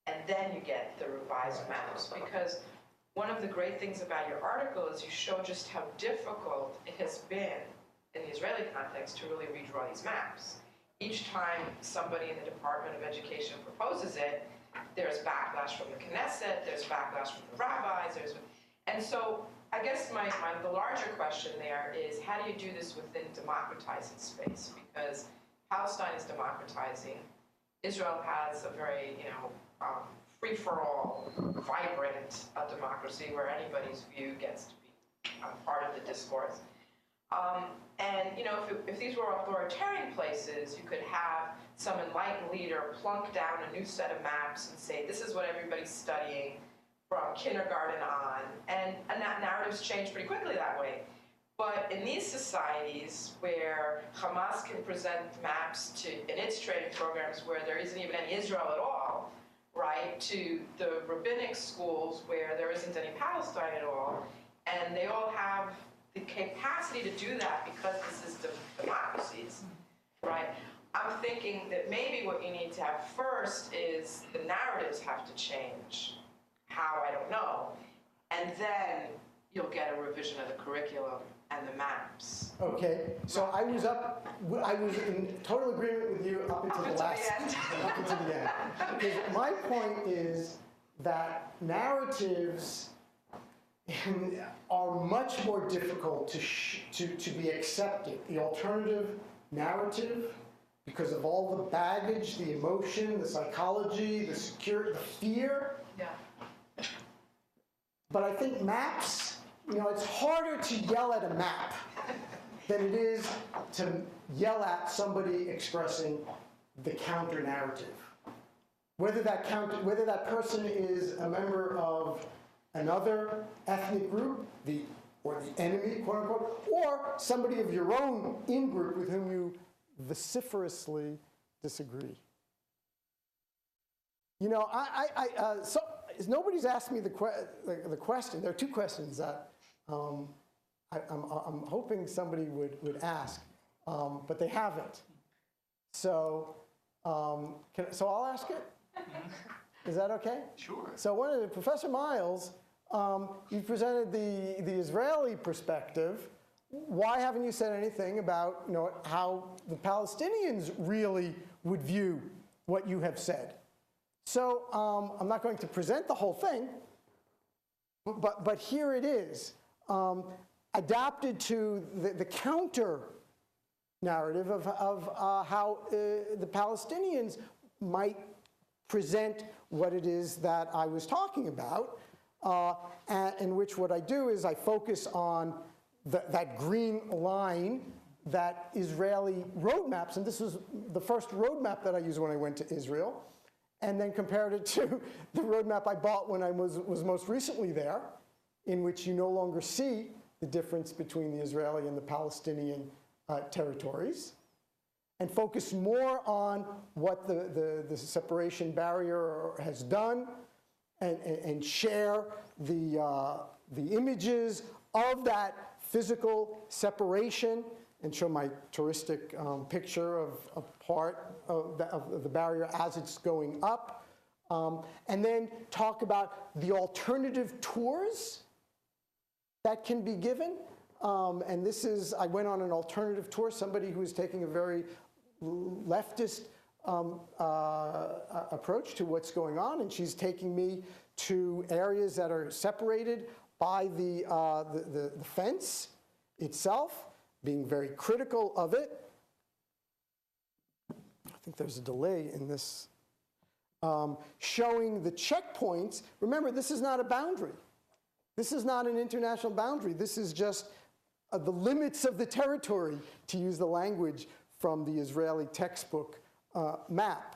and then you get the revised maps? Because one of the great things about your article is you show just how difficult it has been in the Israeli context to really redraw these maps. Each time somebody in the Department of Education proposes it, there's backlash from the Knesset, there's backlash from the rabbis, and so I guess the larger question there is, how do you do this within democratizing space? Because Palestine is democratizing. Israel has a very, free-for-all, vibrant democracy where anybody's view gets to be part of the discourse. And if these were authoritarian places, you could have some enlightened leader plunk down a new set of maps and say, this is what everybody's studying from kindergarten on, and that narratives change pretty quickly that way. But in these societies where Hamas can present maps in its training programs where there isn't even any Israel at all, right, to the rabbinic schools where there isn't any Palestine at all, and they all have the capacity to do that because this is democracies, right? I'm thinking that maybe what you need to have first is the narratives have to change. How, I don't know. And then you'll get a revision of the curriculum and the maps. Okay, so I was in total agreement with you up until the end. Because my point is that narratives are much more difficult to be accepted. The alternative narrative, because of all the baggage, the emotion, the psychology, the security, the fear. Yeah. But I think maps, it's harder to yell at a map than it is to yell at somebody expressing the counter narrative. Whether that person is a member of another ethnic group, or the enemy, quote unquote, or somebody of your own in-group with whom you vociferously disagree. So nobody's asked me the question. There are two questions that I'm hoping somebody would ask, but they haven't. So I'll ask it. Is that okay? Sure. So Professor Miles, you presented the Israeli perspective. Why haven't you said anything about how the Palestinians really would view what you have said? So I'm not going to present the whole thing, but here it is, adapted to the counter narrative of how the Palestinians might present what it is that I was talking about, in which what I do is I focus on that green line, that Israeli roadmaps, and this was the first roadmap that I used when I went to Israel. and then compared it to the roadmap I bought when I was most recently there, in which you no longer see the difference between the Israeli and the Palestinian territories, and focus more on what the separation barrier has done, and share the images of that physical separation, and show my touristic picture of part of the barrier as it's going up, and then talk about the alternative tours that can be given. And this is, I went on an alternative tour, somebody who was taking a very leftist approach to what's going on, and she's taking me to areas that are separated by the fence itself, being very critical of it. I think there's a delay in this. Showing the checkpoints. Remember, this is not a boundary. This is not an international boundary. This is just the limits of the territory, to use the language from the Israeli textbook map.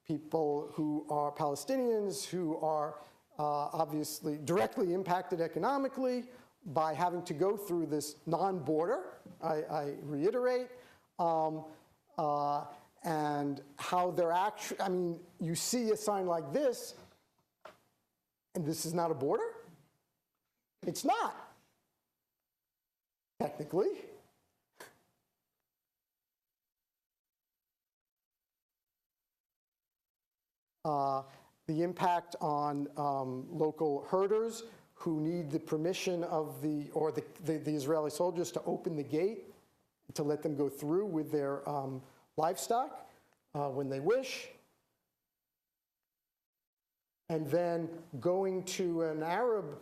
People who are Palestinians, who are obviously directly impacted economically by having to go through this non-border, I reiterate, and how they're actually, I mean, you see a sign like this, and this is not a border? It's not, technically. The impact on local herders who need the permission of the Israeli soldiers to open the gate to let them go through with their livestock when they wish. And then going to an Arab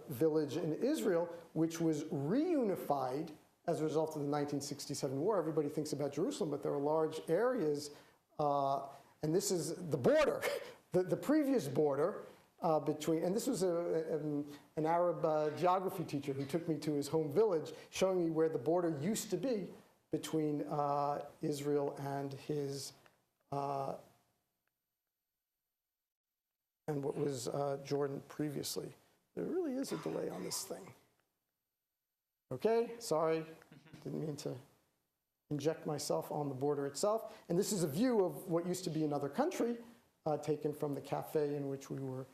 village in Israel, which was reunified as a result of the 1967 war. Everybody thinks about Jerusalem, but there are large areas, and this is the border, the previous border between, and this was an Arab geography teacher who took me to his home village, showing me where the border used to be between Israel and his, and what was Jordan previously. There really is a delay on this thing. Okay, sorry, didn't mean to inject myself on the border itself. And this is a view of what used to be another country, taken from the cafe in which we were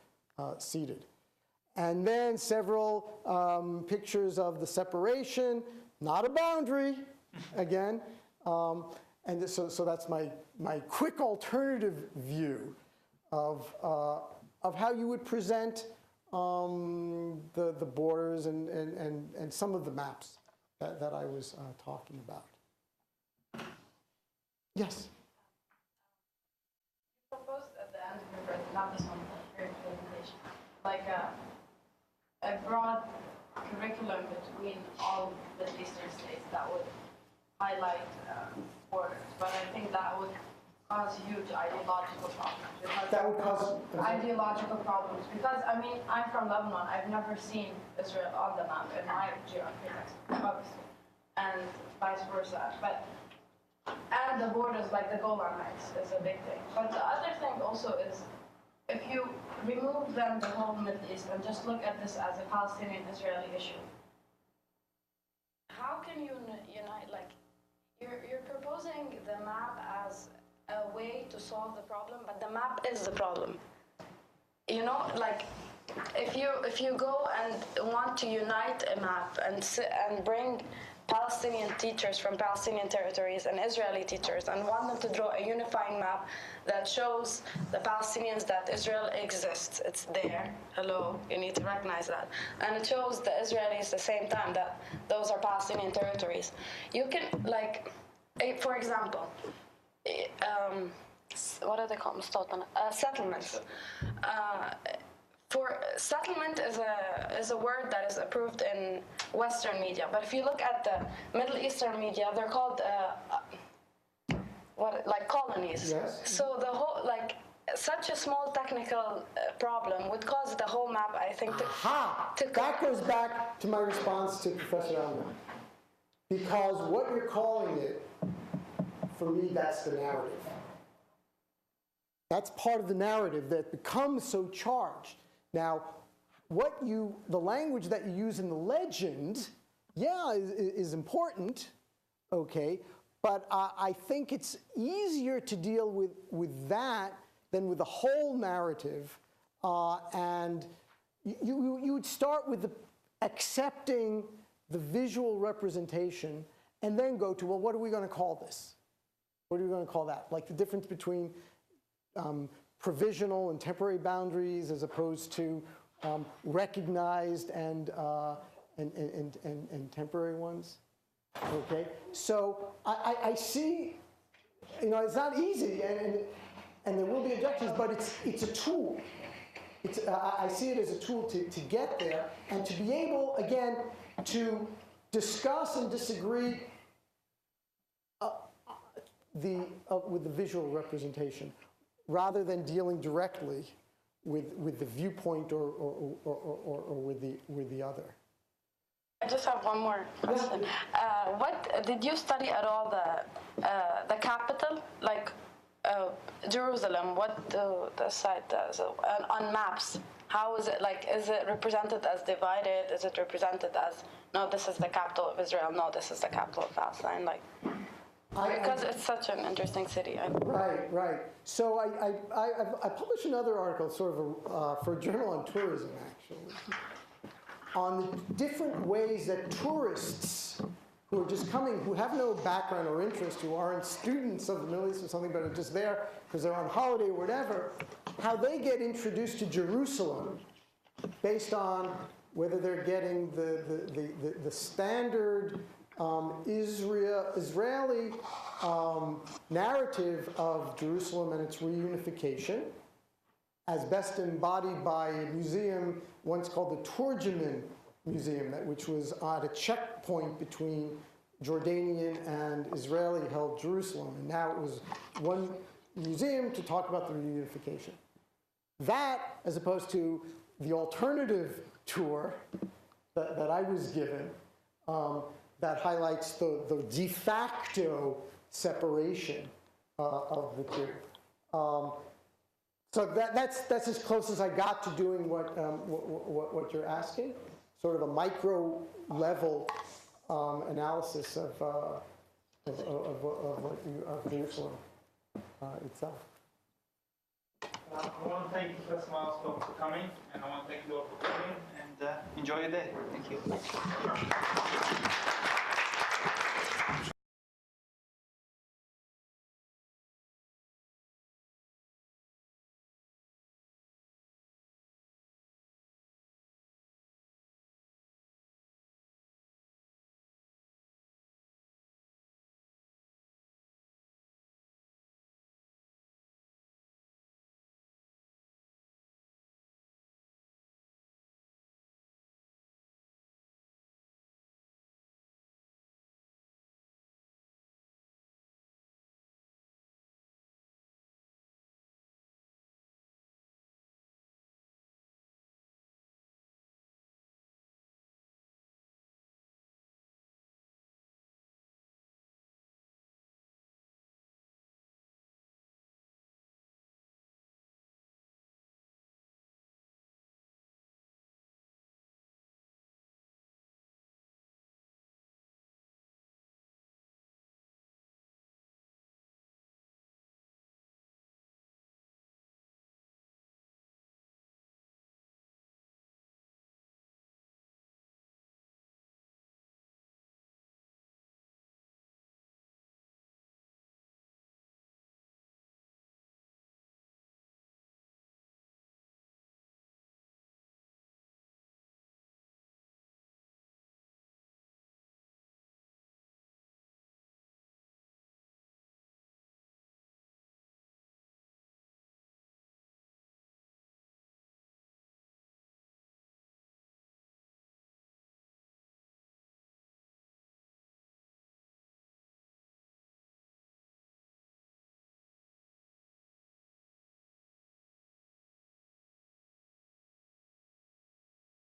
seated. And then several pictures of the separation, not a boundary, again. And this, so that's my quick alternative view of how you would present the borders and some of the maps that I was talking about. Yes? You proposed at the end of your presentation, not this one, but your presentation, like a broad curriculum between all the Eastern states that would highlight borders, but I think that would cause huge ideological problems. That would cause ideological problems, because I mean, I'm from Lebanon. I've never seen Israel on the map in my geography textbook, obviously, and vice versa. And the borders, like the Golan Heights, is a big thing. But the other thing also is, if you remove then the whole Middle East and just look at this as a Palestinian-Israeli issue, how can you unite? Like, you're proposing the map as a way to solve the problem, but the map is the problem. You know, like, if you go and want to unite a map and bring Palestinian teachers from Palestinian territories and Israeli teachers and want them to draw a unifying map that shows the Palestinians that Israel exists. It's there. Hello, you need to recognize that. And it shows the Israelis at the same time that those are Palestinian territories. You can, like, for example, what are they called? Settlements. For settlement is a word that is approved in Western media, but if you look at the Middle Eastern media, they're called like colonies. Yes. So the whole, like, such a small technical problem would cause the whole map, I think, that goes back to my response to Professor Elman. Because what you're calling it, for me, that's the narrative. That's part of the narrative that becomes so charged. Now, the language that you use in the legend, yeah, is important, okay, but I think it's easier to deal with that than with the whole narrative, and you would start with accepting the visual representation and then go to, well, what are we going to call this? What are we going to call that? Like the difference between provisional and temporary boundaries as opposed to recognized and temporary ones. Okay, so I see, it's not easy, and there will be objections, but it's a tool. I see it as a tool to get there and to be able, again, to discuss and disagree with the visual representation, rather than dealing directly with the viewpoint or with the other. I just have one more question. What did you study at all the capital, like Jerusalem? What the site does on maps? How is it like? Is it represented as divided? Is it represented as no? This is the capital of Israel. No, this is the capital of Palestine. Like. Because it's such an interesting city. Right. So I published another article, sort of for a journal on tourism, actually, on the different ways that tourists who are just coming, who have no background or interest, who aren't students of the Middle East or something, but are just there because they're on holiday or whatever, how they get introduced to Jerusalem based on whether they're getting the standard Israeli narrative of Jerusalem and its reunification, as best embodied by a museum once called the Turgeman Museum, which was at a checkpoint between Jordanian and Israeli-held Jerusalem. And now it was one museum to talk about the reunification. That, as opposed to the alternative tour that I was given, that highlights the de facto separation of the two. So that's as close as I got to doing what you're asking, sort of a micro level analysis of Jerusalem itself. I want to thank Professor Miles for coming, and I want to thank you all for coming, and enjoy your day. Thank you.